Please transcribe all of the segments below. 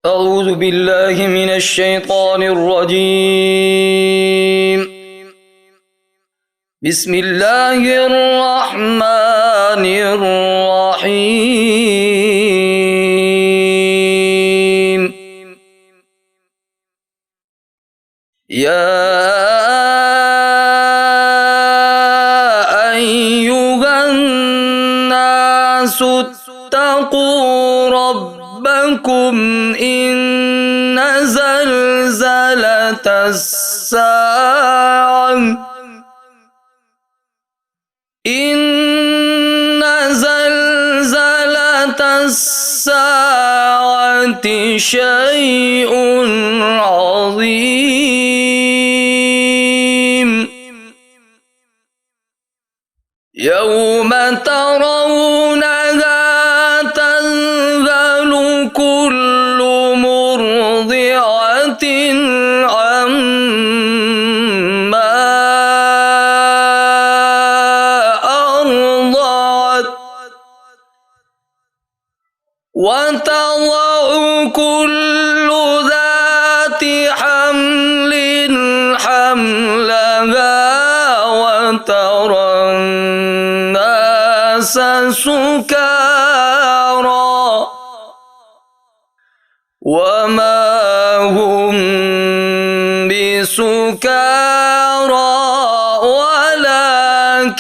أعوذ بالله من الشيطان الرجيم. بسم الله الرحمن الرحيم. يا أيها الناس اتقوا ربكم إن زلزلة الساعة شيء عظيم. يوم ترونها تذهل كل مرضعة عما أرضعت وتضع كل ذات حمل حملها وترى الناس سكارى وما هم بسكارى ولكن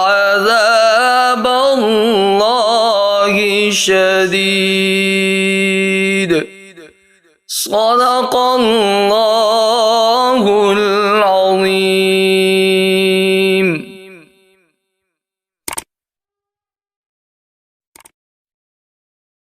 عذاب الله شديد. صدق الله.